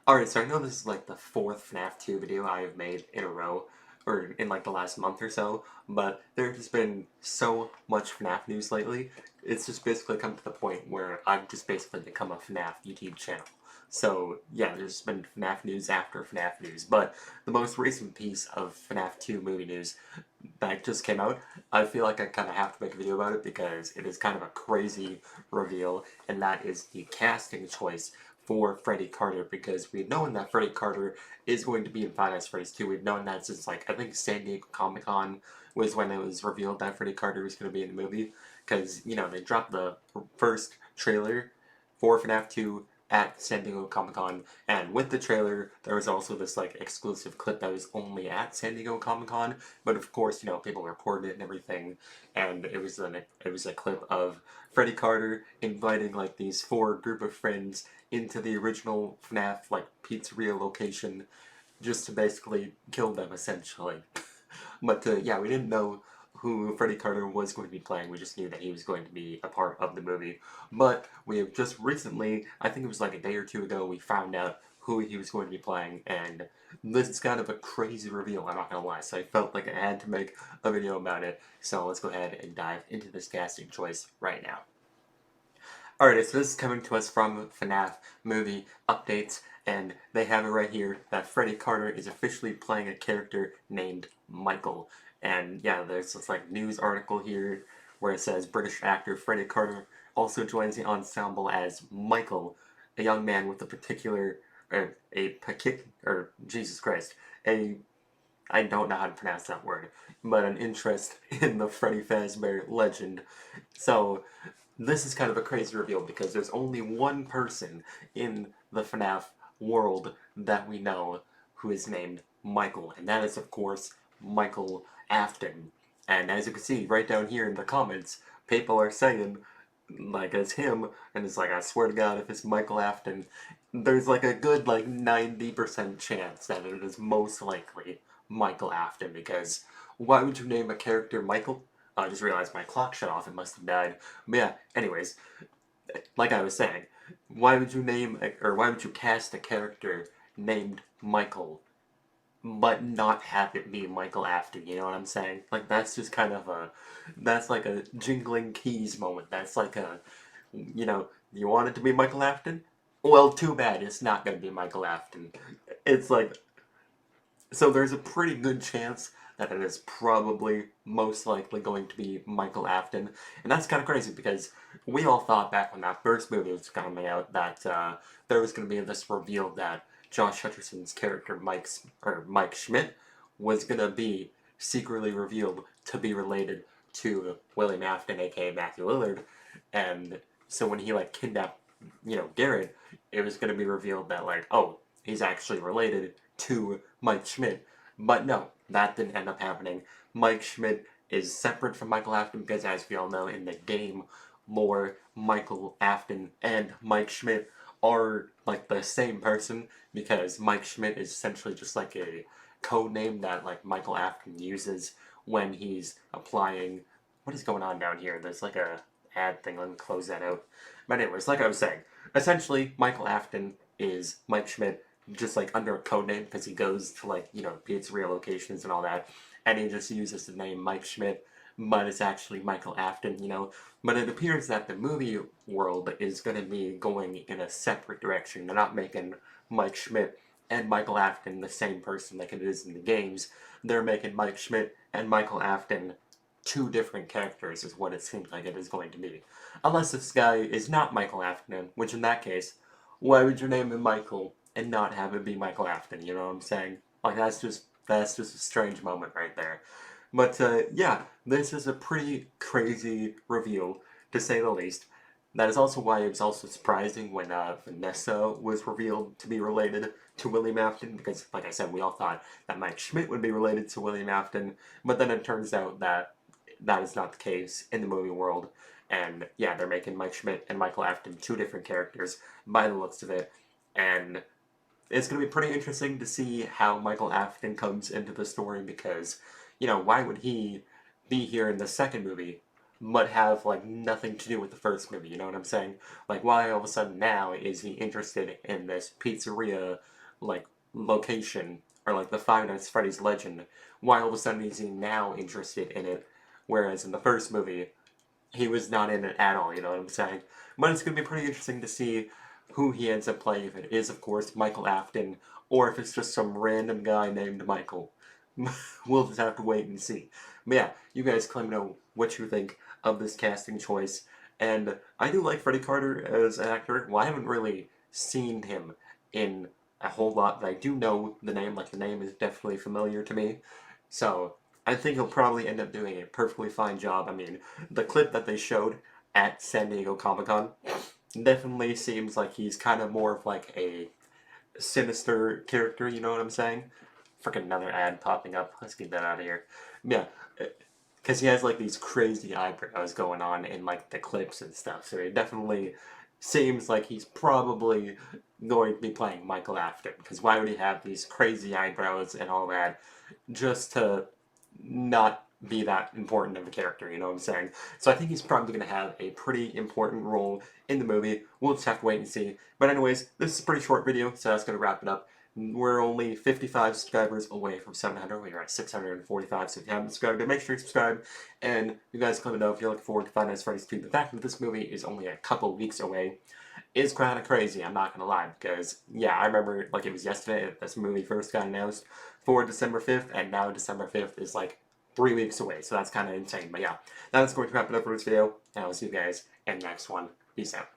Alright, so I know this is like the fourth FNAF 2 video I have made in a row, or in like the last month or so, but there has been so much FNAF news lately, it's just basically come to the point where I've just basically become a FNAF YouTube channel. So yeah, there's been FNAF news after FNAF news, but the most recent piece of FNAF 2 movie news that just came out, I feel like I kind of have to make a video about it because it is kind of a crazy reveal, and that is the casting choice for Freddy Carter, because we've known that Freddy Carter is going to be in Five Nights at Freddy's 2. We've known that since, like, I think San Diego Comic-Con was when it was revealed that Freddy Carter was going to be in the movie, because, you know, they dropped the first trailer for FNAF 2 at San Diego Comic-Con, and with the trailer, there was also this, like, exclusive clip that was only at San Diego Comic-Con, but of course, you know, people reported it and everything, and it was a clip of Freddy Carter inviting, like, these four group of friends into the original FNAF, like, pizzeria location, just to basically kill them, essentially. But, yeah, we didn't know who Freddy Carter was going to be playing, we just knew that he was going to be a part of the movie. But we have just recently, I think it was like a day or two ago, we found out who he was going to be playing, and this is kind of a crazy reveal, I'm not gonna lie, so I felt like I had to make a video about it, so let's go ahead and dive into this casting choice right now. Alright, so this is coming to us from FNAF Movie Updates, and they have it right here that Freddy Carter is officially playing a character named Michael. And yeah, there's this like news article here where it says British actor Freddy Carter also joins the ensemble as Michael, a young man with a particular, Jesus Christ, a I don't know how to pronounce that word, but an interest in the Freddy Fazbear legend. So this is kind of a crazy reveal because there's only one person in the FNAF world that we know who is named Michael, and that is, of course, Michael Afton. And as you can see right down here in the comments, people are saying, like, it's him, and it's like, I swear to God, if it's Michael Afton, there's like a good, like, 90% chance that it is most likely Michael Afton, because why would you name a character Michael? I just realized my clock shut off, it must have died. But yeah, anyways, like I was saying, why would you why would you cast a character named Michael, but not have it be Michael Afton, you know what I'm saying? Like, that's just kind of that's like a jingling keys moment. That's like you know, you want it to be Michael Afton? Well, too bad, it's not gonna be Michael Afton. It's like, so there's a pretty good chance that it is probably most likely going to be Michael Afton, and that's kind of crazy because we all thought back when that first movie was coming out that there was going to be this reveal that Josh Hutcherson's character Mike Schmidt was going to be secretly revealed to be related to William Afton, aka Matthew Lillard, and so when he like kidnapped, you know, Garrett, it was going to be revealed that like, oh, he's actually related to Mike Schmidt. But no, that didn't end up happening. Mike Schmidt is separate from Michael Afton because, as we all know, in the game lore, Michael Afton and Mike Schmidt are like the same person, because Mike Schmidt is essentially just like a code name that like Michael Afton uses when he's applying. What is going on down here? There's like a ad thing. Let me close that out. But anyways, like I was saying, essentially Michael Afton is Mike Schmidt, just like under a code name because he goes to like, you know, pizzeria locations and all that, and he just uses the name Mike Schmidt, but it's actually Michael Afton, you know. But it appears that the movie world is going to be going in a separate direction. They're not making Mike Schmidt and Michael Afton the same person like it is in the games. They're making Mike Schmidt and Michael Afton two different characters, is what it seems like it is going to be. Unless this guy is not Michael Afton, which in that case, why would you name him Michael and not have it be Michael Afton, you know what I'm saying? Like, that's just a strange moment right there. But, yeah, this is a pretty crazy reveal, to say the least. That is also why it was also surprising when Vanessa was revealed to be related to William Afton, because, like I said, we all thought that Mike Schmidt would be related to William Afton, but then it turns out that that is not the case in the movie world. And yeah, they're making Mike Schmidt and Michael Afton two different characters by the looks of it. And it's going to be pretty interesting to see how Michael Afton comes into the story because, you know, why would he be here in the second movie but have, like, nothing to do with the first movie, you know what I'm saying? Like, why all of a sudden now is he interested in this pizzeria like, location, or like the Five Nights at Freddy's legend, why all of a sudden is he now interested in it, whereas in the first movie, he was not in it at all, you know what I'm saying? But it's going to be pretty interesting to see who he ends up playing, if it is, of course, Michael Afton, or if it's just some random guy named Michael. We'll just have to wait and see. But yeah, you guys let me know what you think of this casting choice. And I do like Freddy Carter as an actor. Well, I haven't really seen him in a whole lot, but I do know the name. Like, the name is definitely familiar to me. So, I think he'll probably end up doing a perfectly fine job. I mean, the clip that they showed at San Diego Comic-Con definitely seems like he's kind of more of like a sinister character, you know what I'm saying? Freaking another ad popping up. Let's get that out of here. Yeah, because he has like these crazy eyebrows going on in like the clips and stuff, so it definitely seems like he's probably going to be playing Michael Afton, because why would he have these crazy eyebrows and all that just to not be that important of a character, you know what I'm saying? So I think he's probably going to have a pretty important role in the movie. We'll just have to wait and see. But anyways, this is a pretty short video, so that's going to wrap it up. We're only 55 subscribers away from 700. We are at 645, so if you haven't subscribed, make sure you subscribe. And you guys let me know if you're looking forward to Five Nights at Freddy's 2. The fact that this movie is only a couple weeks away is kind of crazy, I'm not going to lie, because, yeah, I remember, like, it was yesterday that this movie first got announced for December 5th, and now December 5th is, like, 3 weeks away, so that's kind of insane. But yeah, that's going to wrap it up for this video, and I'll see you guys in the next one. Peace out.